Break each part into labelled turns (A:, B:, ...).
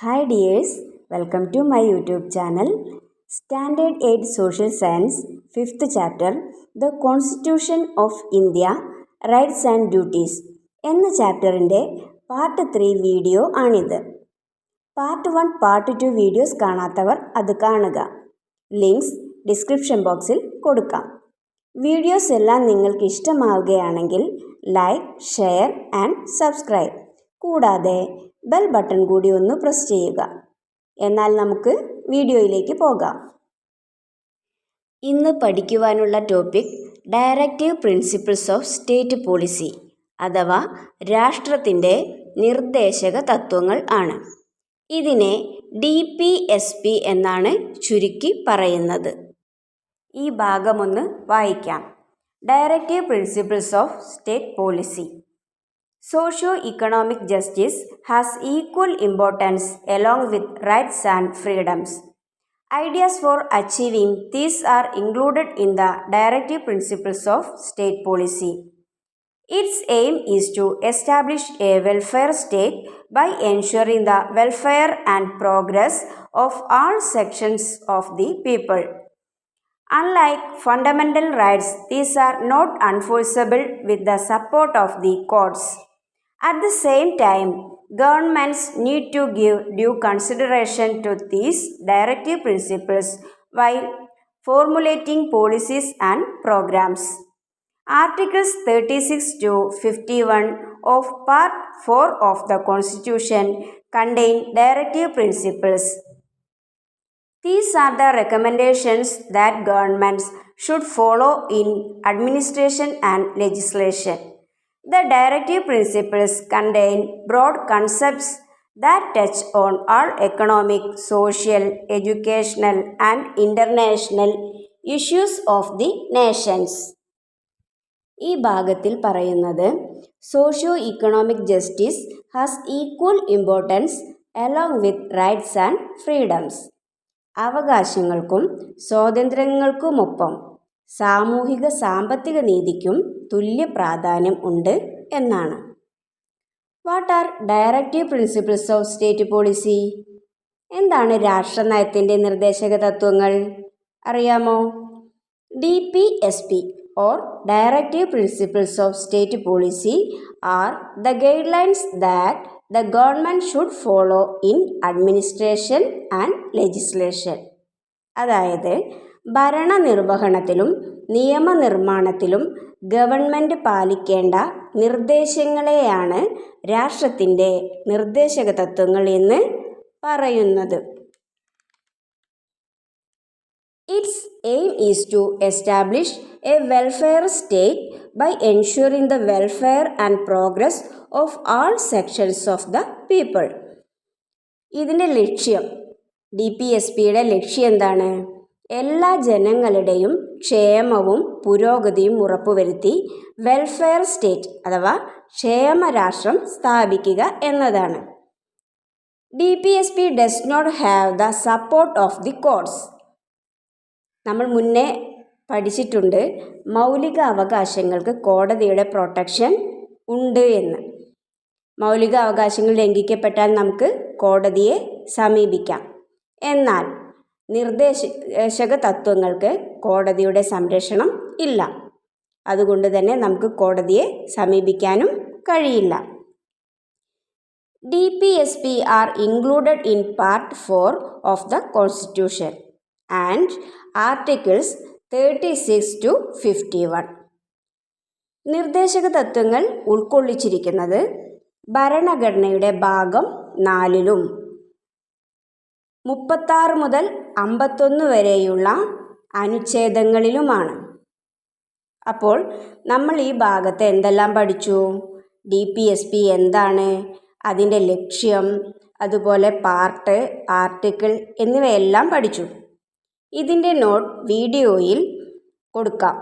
A: Hi dears, welcome to my YouTube channel. Standard 8 Social Science 5th chapter The Constitution of India Rights and Duties എന്ന ചാപ്റ്ററിൻ്റെ part 3 video ആണിത്. Part 1, part 2 videos കാണാത്തവർ അത് കാണുക. Links description ബോക്സിൽ കൊടുക്കാം. Videos എല്ലാം നിങ്ങൾക്ക് ഇഷ്ടമാവുകയാണെങ്കിൽ ലൈക്ക്, ഷെയർ ആൻഡ് സബ്സ്ക്രൈബ്. കൂടാതെ ബെൽ ബട്ടൺ കൂടി ഒന്ന് പ്രസ് ചെയ്യുക. എന്നാൽ നമുക്ക് വീഡിയോയിലേക്ക് പോകാം. ഇന്ന് പഠിക്കുവാനുള്ള topic directive principles of state policy അഥവാ രാഷ്ട്രത്തിൻ്റെ നിർദ്ദേശക തത്വങ്ങൾ ആണ്. ഇതിനെ DPSP എന്നാണ് ചുരുക്കി പറയുന്നത്. ഈ ഭാഗമൊന്ന് വായിക്കാം. Directive principles of state policy. Socio-economic justice has equal importance along with rights and freedoms. Ideas for achieving these are included in the directive principles of state policy. Its aim is to establish a welfare state by ensuring the welfare and progress of all sections of the people. Unlike fundamental rights, these are not enforceable with the support of the courts. At the same time, governments need to give due consideration to these directive principles while formulating policies and programs. Articles 36 to 51 of Part 4 of the Constitution contain directive principles. These are the recommendations that governments should follow in administration and legislation. The directive principles contain broad concepts that touch on all economic, social, educational, and international issues of the nations. ഈ ഭാഗത്തിൽ പറയുന്നത് socio economic justice has equal importance along with rights and freedoms. അവകാശങ്ങൾക്കും സ്വാതന്ത്ര്യങ്ങൾക്കുമൊപ്പം സാമൂഹിക സാമ്പത്തിക നീതിക്കും തുല്യ പ്രാധാന്യം ഉണ്ട് എന്നാണ്. What are directive principles of state policy? എന്താണ് രാഷ്ട്രനയത്തിൻ്റെ നിർദ്ദേശക തത്വങ്ങൾ? അറിയാമോ? DPSP or Directive Principles of State Policy are the guidelines that the government should follow in administration and legislation. അതായത് ഭരണനിർവഹണത്തിലും നിയമനിർമ്മാണത്തിലും ഗവൺമെൻറ് പാലിക്കേണ്ട നിർദ്ദേശങ്ങളെയാണ് രാഷ്ട്രത്തിൻ്റെ നിർദ്ദേശക തത്വങ്ങൾ എന്ന് പറയുന്നത്. Its aim is to establish a welfare state by ensuring the welfare and progress of all sections of the people. ഇതിൻ്റെ ലക്ഷ്യം, DPSPയുടെ ലക്ഷ്യം എന്താണ്? എല്ലാ ജനങ്ങളുടെയും ക്ഷേമവും പുരോഗതിയും ഉറപ്പുവരുത്തി വെൽഫെയർ സ്റ്റേറ്റ് അഥവാ ക്ഷേമരാഷ്ട്രം സ്ഥാപിക്കുക എന്നതാണ്. DPSP does not have the support of the courts. നമ്മൾ മുന്നേ പഠിച്ചിട്ടുണ്ട് മൗലിക അവകാശങ്ങൾക്ക് കോടതിയുടെ പ്രൊട്ടക്ഷൻ ഉണ്ട് എന്ന്. മൗലിക അവകാശങ്ങൾ ലംഘിക്കപ്പെട്ടാൽ നമുക്ക് കോടതിയെ സമീപിക്കാം. എന്നാൽ നിർദ്ദേശക തത്വങ്ങൾക്ക് കോടതിയുടെ സംരക്ഷണം ഇല്ല. അതുകൊണ്ട് തന്നെ നമുക്ക് കോടതിയെ സമീപിക്കാനും കഴിയില്ല. DPSP are included in Part 4 of the Constitution and Articles 36 to 51. നിർദ്ദേശക തത്വങ്ങൾ ഉൾക്കൊള്ളിച്ചിരിക്കുന്നത് ഭരണഘടനയുടെ ഭാഗം 4-ലും 36 മുതൽ 51 വരെയുള്ള അനുച്ഛേദങ്ങളിലുമാണ്. അപ്പോൾ നമ്മൾ ഈ ഭാഗത്ത് എന്തെല്ലാം പഠിച്ചു? DPSP എന്താണ്, അതിൻ്റെ ലക്ഷ്യം, അതുപോലെ പാർട്ട്, ആർട്ടിക്കിൾ എന്നിവയെല്ലാം പഠിച്ചു. ഇതിൻ്റെ നോട്ട് വീഡിയോയിൽ കൊടുക്കാം.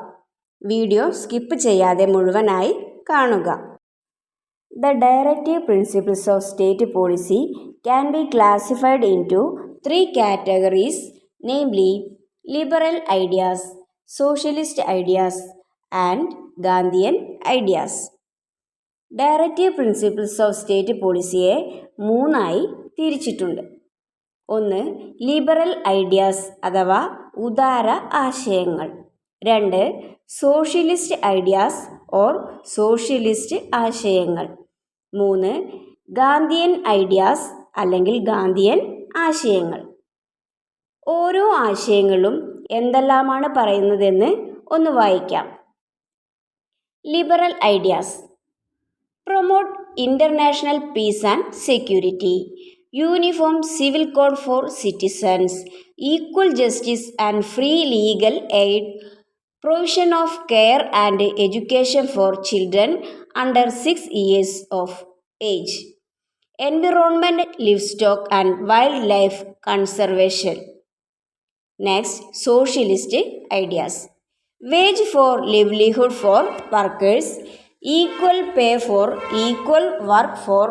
A: വീഡിയോ സ്കിപ്പ് ചെയ്യാതെ മുഴുവനായി കാണുക. The directive principles of state policy can be classified into 3 categories, namely liberal ideas, socialist ideas, and Gandhian ideas. Directive principles of state പോളിസിയെ 3ആയി തിരിച്ചിട്ടുണ്ട്. ഒന്ന്, ലിബറൽ ഐഡിയാസ് അഥവാ ഉദാര ആശയങ്ങൾ. രണ്ട്, സോഷ്യലിസ്റ്റ് ഐഡിയാസ് ഓർ സോഷ്യലിസ്റ്റ് ആശയങ്ങൾ. മൂന്ന്, ഗാന്ധിയൻ ഐഡിയാസ് അല്ലെങ്കിൽ ഗാന്ധിയൻ ആശയങ്ങൾ. ഓരോ ആശയങ്ങളും എന്തെല്ലാമാണ് പറയുന്നതെന്ന് ഒന്ന് വായിക്കാം. Liberal ideas: promote international peace and security, uniform civil code for citizens, equal justice and free legal aid, provision of care and education for children under 6 years of age, environment, livestock and wildlife conservation. Next, socialist ideas: wage for livelihood for workers, equal pay for equal work for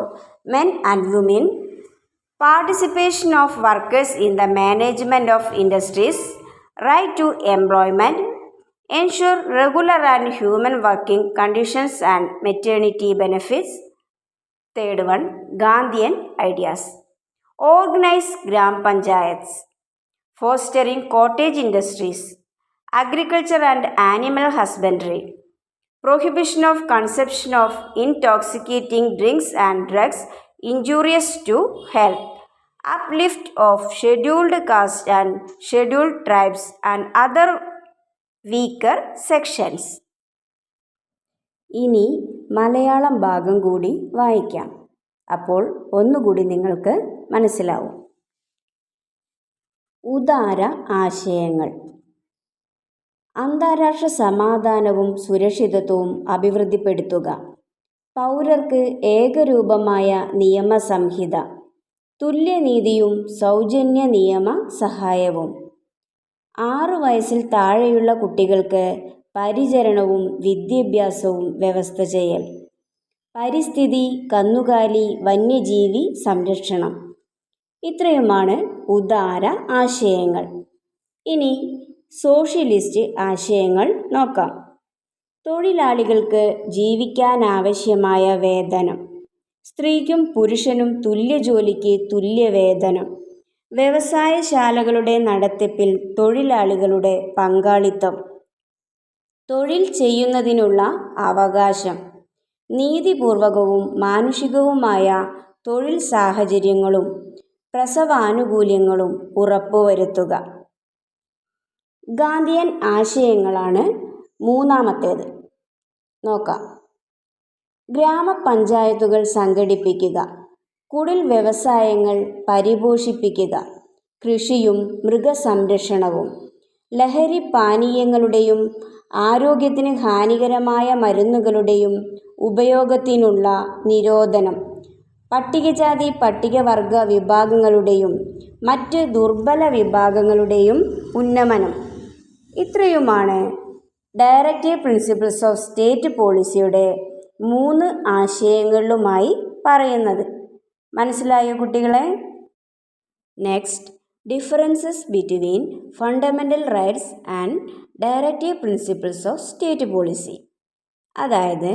A: men and women, participation of workers in the management of industries, right to employment, ensure regular and human working conditions and maternity benefits. Third one, Gandhian ideas: organize gram panchayats, fostering cottage industries, agriculture and animal husbandry, prohibition of consumption of intoxicating drinks and drugs injurious to health, uplift of scheduled caste and scheduled tribes and other weaker sections. ഇനി മലയാളം ഭാഗം കൂടി വായിക്കാം. അപ്പോൾ ഒന്നുകൂടി നിങ്ങൾക്ക് മനസ്സിലാവും. ഉദാര ആശയങ്ങൾ: അന്താരാഷ്ട്ര സമാധാനവും സുരക്ഷിതത്വവും അഭിവൃദ്ധിപ്പെടുത്തുക, പൗരർക്ക് ഏകരൂപമായ നിയമസംഹിത, തുല്യനീതിയും സൗജന്യ നിയമ സഹായവും, 6 വയസ്സിൽ താഴെയുള്ള കുട്ടികൾക്ക് പരിചരണവും വിദ്യാഭ്യാസവും വ്യവസ്ഥ ചെയ്യൽ, പരിസ്ഥിതി, കന്നുകാലി, വന്യജീവി സംരക്ഷണം. ഇത്രയുമാണ് ഉദാര ആശയങ്ങൾ. ഇനി സോഷ്യലിസ്റ്റ് ആശയങ്ങൾ നോക്കാം. തൊഴിലാളികൾക്ക് ജീവിക്കാനാവശ്യമായ വേതനം, സ്ത്രീക്കും പുരുഷനും തുല്യ ജോലിക്ക് തുല്യ വേതനം, വ്യവസായശാലകളുടെ നടത്തിപ്പിൽ തൊഴിലാളികളുടെ പങ്കാളിത്തം, തൊഴിൽ ചെയ്യുന്നതിനുള്ള അവകാശം, നീതിപൂർവകവും മാനുഷികവുമായ തൊഴിൽ സാഹചര്യങ്ങളും പ്രസവാനുകൂല്യങ്ങളും ഉറപ്പുവരുത്തുക. ഗാന്ധിയൻ ആശയങ്ങളാണ് മൂന്നാമത്തേത്. നോക്കാം. ഗ്രാമപഞ്ചായത്തുകൾ സംഘടിപ്പിക്കുക, കുടിൽ വ്യവസായങ്ങൾ പരിപോഷിപ്പിക്കുക, കൃഷിയും മൃഗസംരക്ഷണവും, ലഹരി പാനീയങ്ങളുടെയും ആരോഗ്യത്തിന് ഹാനികരമായ മരുന്നുകളുടെയും ഉപയോഗത്തിനുള്ള നിരോധനം, പട്ടികജാതി പട്ടികവർഗ വിഭാഗങ്ങളുടെയും മറ്റ് ദുർബല വിഭാഗങ്ങളുടെയും ഉന്നമനം. ഇത്രയുമാണ് ഡയറക്റ്റീവ് പ്രിൻസിപ്പിൾസ് ഓഫ് സ്റ്റേറ്റ് പോളിസിയുടെ 3 ആശയങ്ങളിലുമായി പറയുന്നത്. മനസ്സിലായോ കുട്ടികളെ? Next, differences between fundamental rights and directive principles of state policy. അതായത്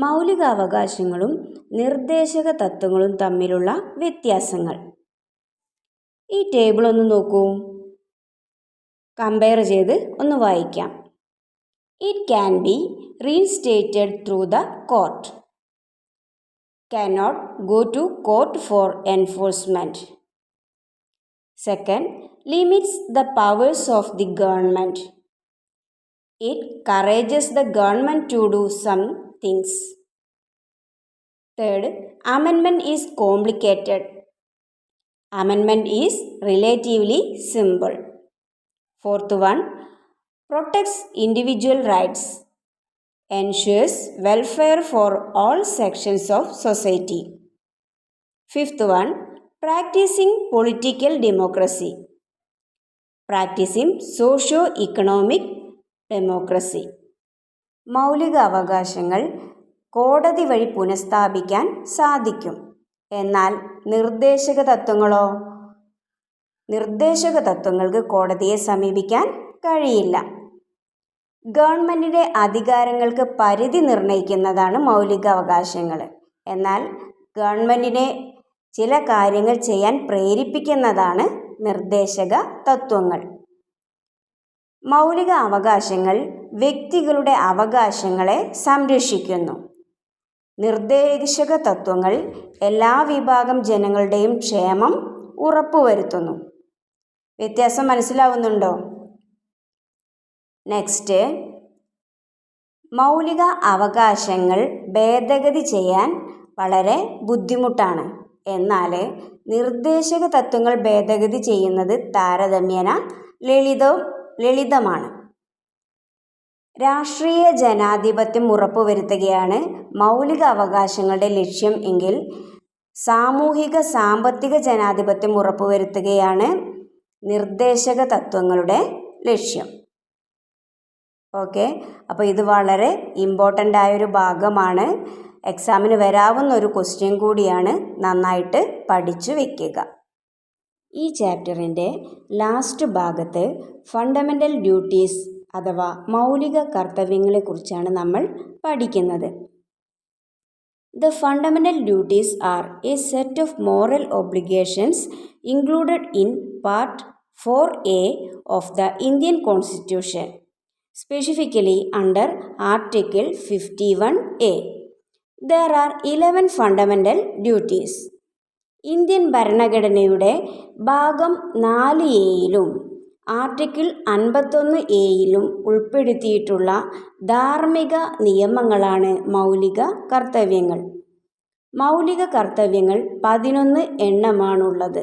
A: മൗലികാവകാശങ്ങളും നിർദ്ദേശക തത്വങ്ങളും തമ്മിലുള്ള വ്യത്യാസങ്ങൾ. ഈ ടേബിൾ ഒന്ന് നോക്കൂ, കമ്പയർ ചെയ്ത് ഒന്ന് വായിക്കാം. It can be reinstated through the court. Cannot go to court for enforcement. Second, limits the powers of the government. It encourages the government to do some things. Third, amendment is complicated. Amendment is relatively simple. Fourth one, protects individual rights, ensures welfare for all sections of society. Fifth one, practicing political democracy, practicing socio-economic democracy. മൗലിക അവകാശങ്ങൾ കോടതി വഴി പുനഃസ്ഥാപിക്കാൻ സാധിക്കും. എന്നാൽ നിർദ്ദേശക തത്വങ്ങളോ? നിർദ്ദേശക തത്വങ്ങൾക്ക് കോടതിയെ സമീപിക്കാൻ കഴിയില്ല. ഗവൺമെൻറ്റിൻ്റെ അധികാരങ്ങൾക്ക് പരിധി നിർണ്ണയിക്കുന്നതാണ് മൗലികാവകാശങ്ങൾ. എന്നാൽ ഗവൺമെൻറ്റിനെ ചില കാര്യങ്ങൾ ചെയ്യാൻ പ്രേരിപ്പിക്കുന്നതാണ് നിർദ്ദേശക തത്വങ്ങൾ. മൗലിക അവകാശങ്ങൾ വ്യക്തികളുടെ അവകാശങ്ങളെ സംരക്ഷിക്കുന്നു. നിർദ്ദേശക തത്വങ്ങൾ എല്ലാ വിഭാഗം ജനങ്ങളുടെയും ക്ഷേമം ഉറപ്പുവരുത്തുന്നു. വ്യത്യാസം മനസ്സിലാവുന്നുണ്ടോ? നെക്സ്റ്റ്, മൗലിക അവകാശങ്ങൾ ഭേദഗതി ചെയ്യാൻ വളരെ ബുദ്ധിമുട്ടാണ്. എന്നാൽ നിർദ്ദേശക തത്വങ്ങൾ ഭേദഗതി ചെയ്യുന്നത് താരതമ്യേന ലളിതമാണ്. രാഷ്ട്രീയ ജനാധിപത്യം ഉറപ്പുവരുത്തുകയാണ് മൗലിക അവകാശങ്ങളുടെ ലക്ഷ്യം എങ്കിൽ സാമൂഹിക സാമ്പത്തിക ജനാധിപത്യം ഉറപ്പുവരുത്തുകയാണ് നിർദ്ദേശക തത്വങ്ങളുടെ ലക്ഷ്യം. ഓക്കെ, അപ്പോൾ ഇത് വളരെ ഇമ്പോർട്ടൻ്റ് ആയൊരു ഭാഗമാണ്. എക്സാമിന് വരാവുന്ന ഒരു ക്വസ്റ്റ്യൻ കൂടിയാണ്. നന്നായിട്ട് പഠിച്ചു വയ്ക്കുക. ഈ ചാപ്റ്ററിൻ്റെ ലാസ്റ്റ് ഭാഗത്ത് ഫണ്ടമെൻ്റൽ ഡ്യൂട്ടീസ് അഥവാ മൗലിക കർത്തവ്യങ്ങളെക്കുറിച്ചാണ് നമ്മൾ പഠിക്കുന്നത്. The fundamental duties are a set of moral obligations included in Part 4A of the Indian Constitution, specifically under Article 51A. There are 11 fundamental duties. Indian ഭരണഘടനയുടെ ഭാഗം 4A ആർട്ടിക്കിൾ 51A ഉൾപ്പെടുത്തിയിട്ടുള്ള ധാർമ്മിക നിയമങ്ങളാണ് മൗലിക കർത്തവ്യങ്ങൾ. മൗലിക കർത്തവ്യങ്ങൾ 11 എണ്ണമാണുള്ളത്.